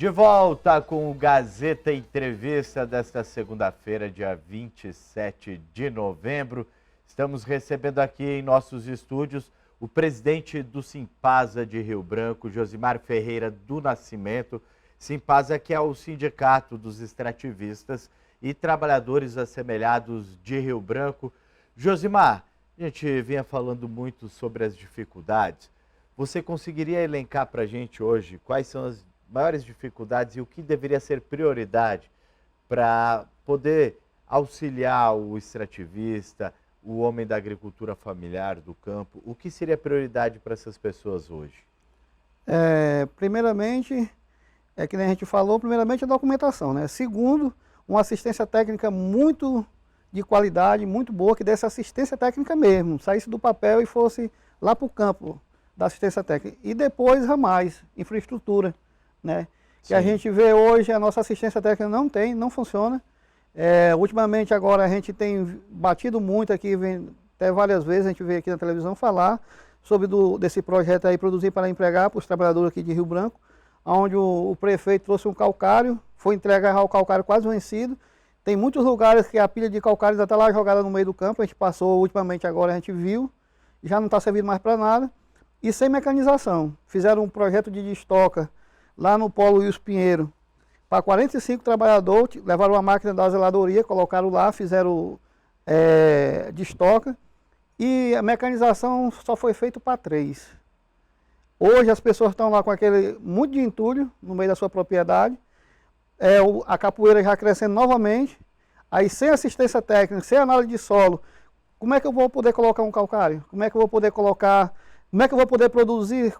De volta com o Gazeta Entrevista desta segunda-feira, dia 27 de novembro. Estamos recebendo aqui em nossos estúdios o presidente do Simpasa de Rio Branco, Josimar Ferreira do Nascimento. Simpasa, que é o Sindicato dos Extrativistas e Trabalhadores Assemelhados de Rio Branco. Josimar, a gente vinha falando muito sobre as dificuldades. Você conseguiria elencar para a gente hoje quais são as maiores dificuldades e o que deveria ser prioridade para poder auxiliar o extrativista, o homem da agricultura familiar, do campo? O que seria prioridade para essas pessoas hoje? Primeiramente, que nem a gente falou, primeiramente a documentação, né? Segundo, uma assistência técnica muito de qualidade, muito boa, que desse assistência técnica mesmo, saísse do papel e fosse lá para o campo da assistência técnica. E depois, ramais, infraestrutura, né? Que Sim. a gente vê hoje, a nossa assistência técnica não funciona. Ultimamente agora a gente tem batido muito aqui, até várias vezes a gente veio aqui na televisão falar sobre desse projeto aí, Produzir para Empregar, para os trabalhadores aqui de Rio Branco, onde o prefeito trouxe um calcário, foi entregar o calcário quase vencido. Tem muitos lugares que a pilha de calcário ainda está lá jogada no meio do campo, a gente passou ultimamente agora, a gente viu, já não está servindo mais para nada. E sem mecanização. Fizeram um projeto de destoca lá no Polo Wilson Pinheiro para 45 trabalhadores, levaram uma máquina da zeladoria, colocaram lá, fizeram destoca e a mecanização só foi feita para 3. Hoje as pessoas estão lá com aquele muito de entulho no meio da sua propriedade, a capoeira já crescendo novamente, aí sem assistência técnica, sem análise de solo, como é que eu vou poder colocar um calcário? Como é que eu vou poder produzir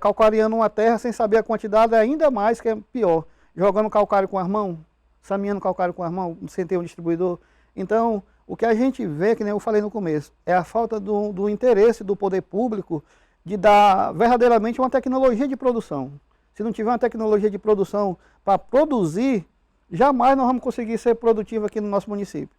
calcariando uma terra sem saber a quantidade, ainda mais que é pior, jogando calcário com as mãos, sameando calcário com as mãos, sem ter um distribuidor. Então, o que a gente vê, que nem eu falei no começo, é a falta do interesse do poder público de dar verdadeiramente uma tecnologia de produção. Se não tiver uma tecnologia de produção para produzir, jamais nós vamos conseguir ser produtivos aqui no nosso município.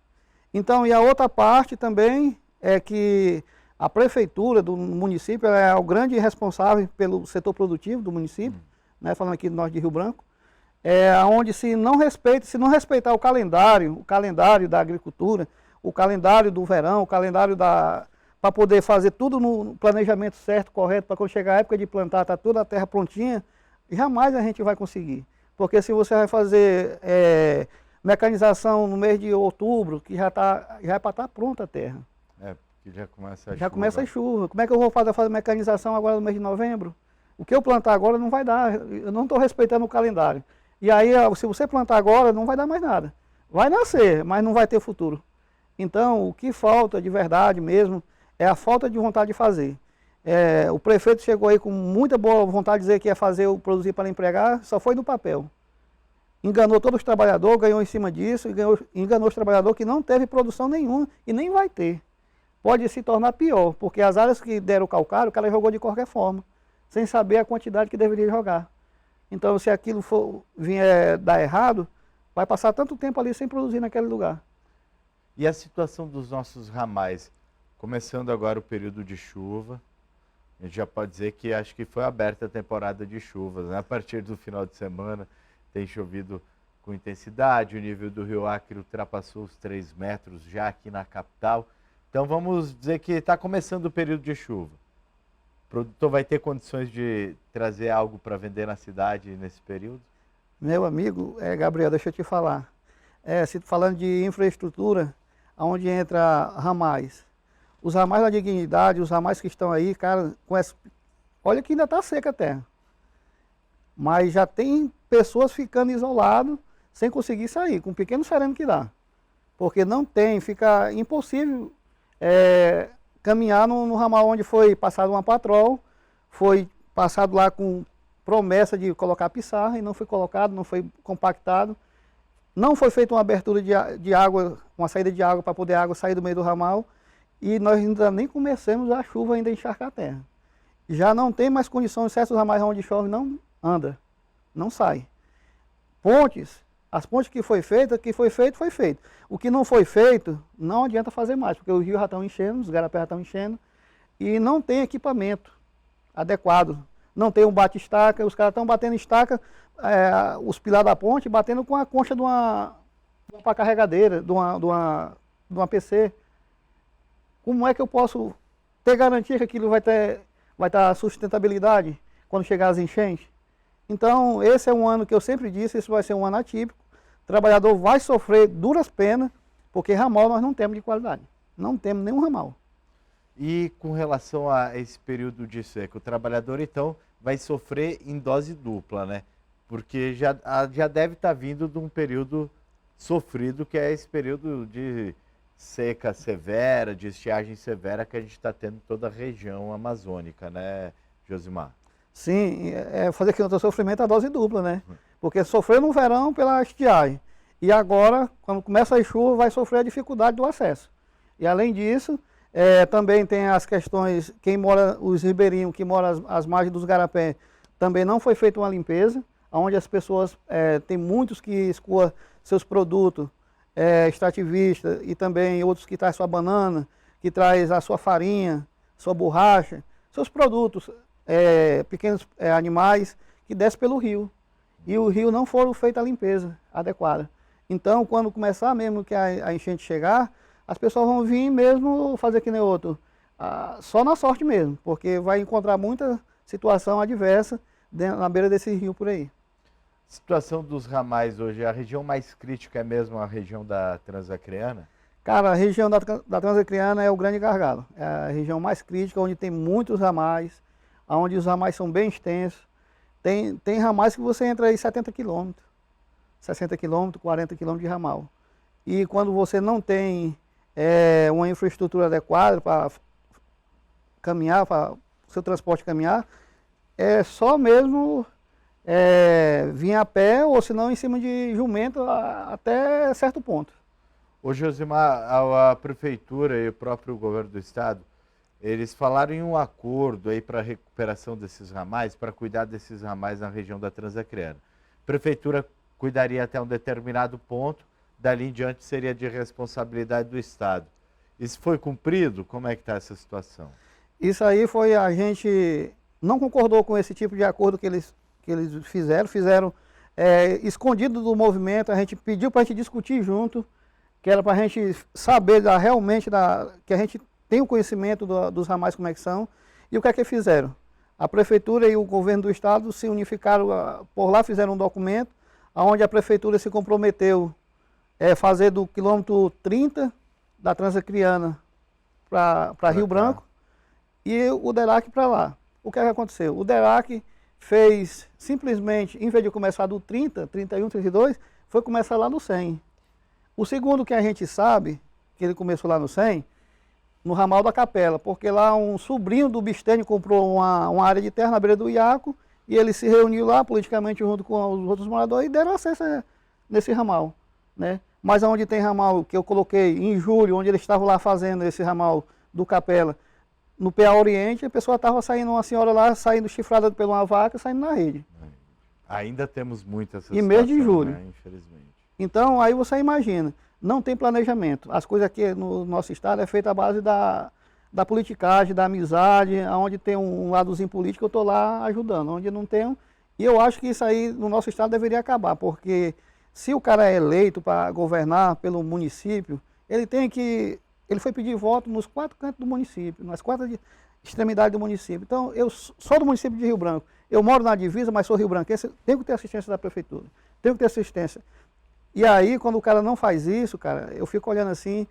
Então, e a outra parte também é que a prefeitura do município é o grande responsável pelo setor produtivo do município, né, falando aqui do norte de Rio Branco, onde se não respeitar o calendário da agricultura, o calendário do verão, o calendário para poder fazer tudo no planejamento certo, correto, para quando chegar a época de plantar, tá toda a terra prontinha, jamais a gente vai conseguir. Porque se você vai fazer mecanização no mês de outubro, que já é para estar pronta a terra. Que já começa a chuva. Já começa a chuva. Como é que eu vou fazer mecanização agora no mês de novembro? O que eu plantar agora não vai dar. Eu não estou respeitando o calendário. E aí, se você plantar agora, não vai dar mais nada. Vai nascer, mas não vai ter futuro. Então, o que falta de verdade mesmo é a falta de vontade de fazer. O prefeito chegou aí com muita boa vontade de dizer que ia fazer o Produzir para Empregar, só foi no papel. Enganou todos os trabalhadores, ganhou em cima disso, enganou os trabalhadores que não teve produção nenhuma e nem vai ter. Pode se tornar pior, porque as áreas que deram o calcário, o cara jogou de qualquer forma, sem saber a quantidade que deveria jogar. Então, se aquilo vier dar errado, vai passar tanto tempo ali sem produzir naquele lugar. E a situação dos nossos ramais? Começando agora o período de chuva, a gente já pode dizer que acho que foi aberta a temporada de chuvas, né? A partir do final de semana tem chovido com intensidade, o nível do Rio Acre ultrapassou os 3 metros já aqui na capital. Então vamos dizer que está começando o período de chuva. O produtor vai ter condições de trazer algo para vender na cidade nesse período? Meu amigo, Gabriel, deixa eu te falar. Falando de infraestrutura, onde entra ramais. Os ramais da dignidade, os ramais que estão aí, cara, olha que ainda está seca a terra. Mas já tem pessoas ficando isoladas, sem conseguir sair, com um pequeno sereno que dá. Porque não tem, fica impossível caminhar no ramal onde foi passado uma patrol, foi passado lá com promessa de colocar pissarra e não foi colocado, não foi compactado. Não foi feita uma abertura de água, uma saída de água para poder a água sair do meio do ramal e nós ainda nem começamos a chuva ainda encharcar a terra. Já não tem mais condições, certos ramais onde chove não anda, não sai. Pontes, as pontes que foi feito, foi feito. O que não foi feito, não adianta fazer mais, porque os rios já estão enchendo, os garapés já estão enchendo, e não tem equipamento adequado. Não tem um bate-estaca, os caras estão batendo estaca, os pilares da ponte batendo com a concha de uma pá carregadeira, de uma PC. Como é que eu posso ter garantia que aquilo vai estar sustentabilidade quando chegar as enchentes? Então, esse é um ano que eu sempre disse, esse vai ser um ano atípico. O trabalhador vai sofrer duras penas, porque ramal nós não temos de qualidade. Não temos nenhum ramal. E com relação a esse período de seca, o trabalhador, então, vai sofrer em dose dupla, né? Porque já deve estar vindo de um período sofrido, que é esse período de seca severa, de estiagem severa que a gente está tendo em toda a região amazônica, né, Josimar? Sim, fazer que o sofrimento é a dose dupla, né? Porque sofreu no verão pela estiagem. E agora, quando começa a chuva, vai sofrer a dificuldade do acesso. E além disso, também tem as questões, os ribeirinhos que moram às margens dos garapé, também não foi feita uma limpeza, onde as pessoas, tem muitos que escoam seus produtos extrativistas e também outros que traz sua banana, que traz a sua farinha, sua borracha, seus produtos, pequenos animais que descem pelo rio. E o rio não foram feita a limpeza adequada. Então, quando começar mesmo que a enchente chegar, as pessoas vão vir mesmo fazer que nem outro, só na sorte mesmo, porque vai encontrar muita situação adversa na beira desse rio por aí. Situação dos ramais hoje, a região mais crítica é mesmo a região da Transacreana? Cara, a região da Transacreana é o grande gargalo. É a região mais crítica, onde tem muitos ramais, onde os ramais são bem extensos. Tem ramais que você entra aí 70 quilômetros, 60 quilômetros, 40 quilômetros de ramal. E quando você não tem uma infraestrutura adequada para caminhar, para o seu transporte caminhar, é só mesmo vir a pé ou se não em cima de jumento até certo ponto. Ô Josimar, a prefeitura e o próprio governo do estado, eles falaram em um acordo aí para a recuperação desses ramais, para cuidar desses ramais na região da Transacreana. A prefeitura cuidaria até um determinado ponto, dali em diante seria de responsabilidade do estado. Isso foi cumprido? Como é que está essa situação? Isso aí foi, a gente não concordou com esse tipo de acordo que eles fizeram escondido do movimento. A gente pediu para a gente discutir junto, que era para a gente saber que a gente tem o conhecimento dos ramais como é que são. E o que é que fizeram? A prefeitura e o governo do estado se unificaram por lá, fizeram um documento, onde a prefeitura se comprometeu fazer do quilômetro 30 da Transacreana para Rio Branco e o DERAC para lá. O que é que aconteceu? O DERAC fez simplesmente, em vez de começar do 30, 31, 32, foi começar lá no 100. O segundo que a gente sabe, que ele começou lá no 100, no ramal da Capela, porque lá um sobrinho do Bistênio comprou uma área de terra na beira do Iaco e ele se reuniu lá politicamente junto com os outros moradores e deram acesso nesse ramal, né? Mas onde tem ramal que eu coloquei em julho, onde eles estavam lá fazendo esse ramal do Capela, no PA Oriente, a pessoa estava saindo, uma senhora lá, saindo chifrada por uma vaca, saindo na rede. Ainda temos muitas em mês de julho, né, infelizmente. Então, aí você imagina, não tem planejamento. As coisas aqui no nosso estado é feita à base da politicagem, da amizade, onde tem um ladozinho político, eu estou lá ajudando, onde não tem. E eu acho que isso aí no nosso estado deveria acabar, porque se o cara é eleito para governar pelo município, ele foi pedir voto nos 4 cantos do município, nas 4 extremidades do município. Então, eu sou do município de Rio Branco. Eu moro na divisa, mas sou rio-branquense, tenho que ter assistência da prefeitura. Tenho que ter assistência. E aí, quando o cara não faz isso, cara, eu fico olhando assim,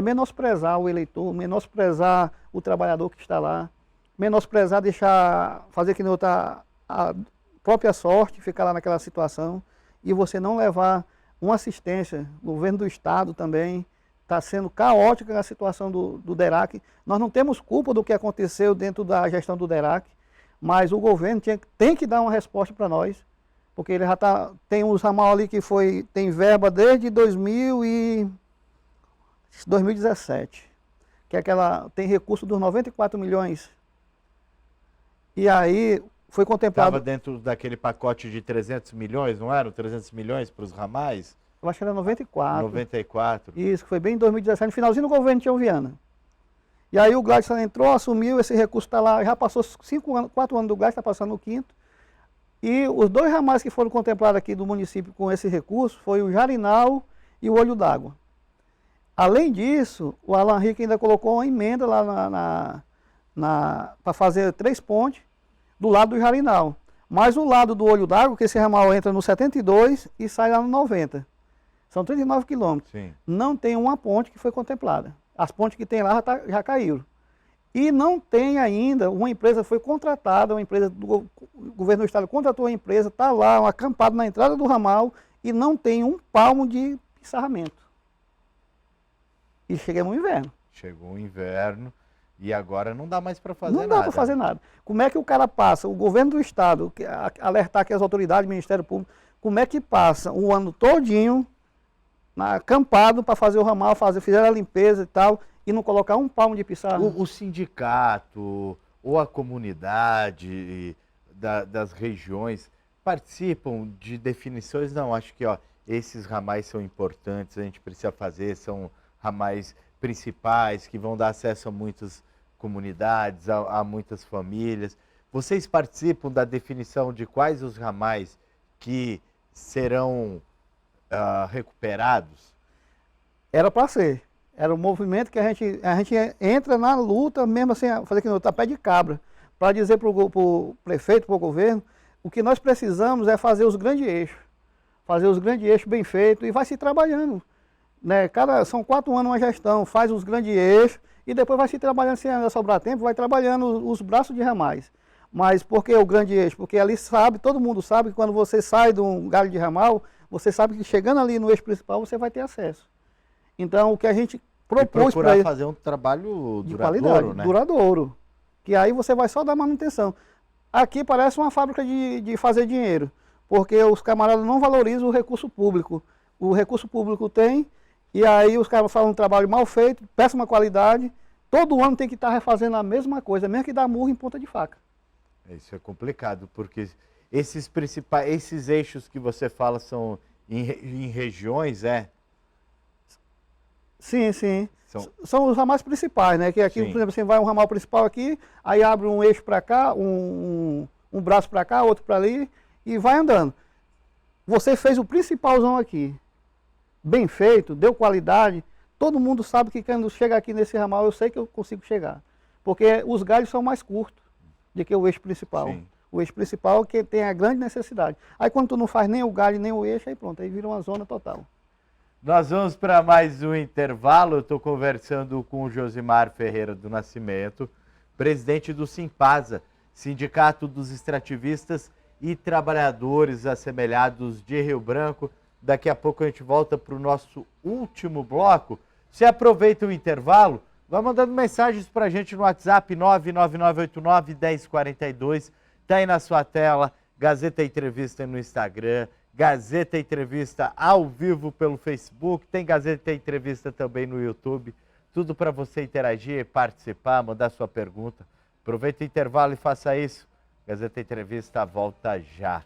menosprezar o eleitor, menosprezar o trabalhador que está lá, menosprezar, fazer que não tá a própria sorte, ficar lá naquela situação, e você não levar uma assistência. O governo do estado também está sendo caótica a situação do DERAC. Nós não temos culpa do que aconteceu dentro da gestão do DERAC, mas o governo tem que dar uma resposta para nós, porque ele já tem uns ramal ali que tem verba desde 2017, que tem recurso dos 94 milhões. E aí foi contemplado... Estava dentro daquele pacote de 300 milhões, não eram? 300 milhões para os ramais? Eu acho que era 94. 94. Isso, foi bem em 2017, no finalzinho do governo Tião Viana. E aí o Gladson entrou, assumiu, esse recurso está lá, já passou 4 anos do Gladson, está passando no 5º. E os 2 ramais que foram contemplados aqui do município com esse recurso foi o Jarinal e o Olho d'Água. Além disso, o Alan Rick ainda colocou uma emenda lá para fazer 3 pontes do lado do Jarinal. Mas o lado do Olho d'Água, que esse ramal entra no 72 e sai lá no 90. São 39 quilômetros. Sim. Não tem uma ponte que foi contemplada. As pontes que tem lá já caíram. E não tem ainda, uma empresa foi contratada, uma empresa do governo do estado contratou a empresa, está lá, um acampado na entrada do ramal e não tem um palmo de encerramento. E chegamos no inverno. Chegou o inverno e agora não dá mais para fazer nada. Não dá para fazer nada. Como é que o cara passa, o governo do estado, alertar aqui as autoridades, Ministério Público, como é que passa o ano todinho acampado para fazer o ramal, fizeram a limpeza e tal, e não colocar um palmo de pissarra? O sindicato ou a comunidade das regiões participam de definições? Não, acho que esses ramais são importantes, a gente precisa fazer, são ramais principais que vão dar acesso a muitas comunidades, a muitas famílias. Vocês participam da definição de quais os ramais que serão recuperados? Era para ser. Era um movimento que a gente entra na luta mesmo assim, fazer que no pé de cabra, para dizer para o prefeito, para o governo, o que nós precisamos é fazer os grandes eixos. Fazer os grandes eixos bem feitos e vai se trabalhando. Né? São 4 anos uma gestão, faz os grandes eixos e depois vai se trabalhando, se ainda sobrar tempo, vai trabalhando os braços de ramais. Mas por que o grande eixo? Porque ali todo mundo sabe que quando você sai de um galho de ramal, você sabe que chegando ali no eixo principal você vai ter acesso. Então o que a gente propôs para procurar fazer um trabalho de duradouro, qualidade, né? Duradouro. Que aí você vai só dar manutenção. Aqui parece uma fábrica de fazer dinheiro, porque os camaradas não valorizam o recurso público. O recurso público tem, e aí os caras fazem um trabalho mal feito, péssima qualidade, todo ano tem que estar refazendo a mesma coisa, mesmo que dá murro em ponta de faca. Isso é complicado, porque esses eixos que você fala são em regiões, Sim, sim. São os ramais principais, né? Que aqui, sim, por exemplo, você vai um ramal principal aqui, aí abre um eixo para cá, um braço para cá, outro para ali, e vai andando. Você fez o principalzão aqui, bem feito, deu qualidade, todo mundo sabe que quando chega aqui nesse ramal, eu sei que eu consigo chegar. Porque os galhos são mais curtos do que o eixo principal. Sim. O eixo principal que tem a grande necessidade. Aí quando tu não faz nem o galho, nem o eixo, aí pronto, aí vira uma zona total. Nós vamos para mais um intervalo. Eu estou conversando com o Josimar Ferreira do Nascimento, presidente do Simpasa, Sindicato dos Extrativistas e Trabalhadores Assemelhados de Rio Branco. Daqui a pouco a gente volta para o nosso último bloco. Você aproveita o intervalo, vai mandando mensagens para a gente no WhatsApp 99989-1042. Está aí na sua tela, Gazeta Entrevista no Instagram, Gazeta Entrevista ao vivo pelo Facebook, tem Gazeta Entrevista também no YouTube. Tudo para você interagir, participar, mandar sua pergunta. Aproveita o intervalo e faça isso. Gazeta Entrevista volta já.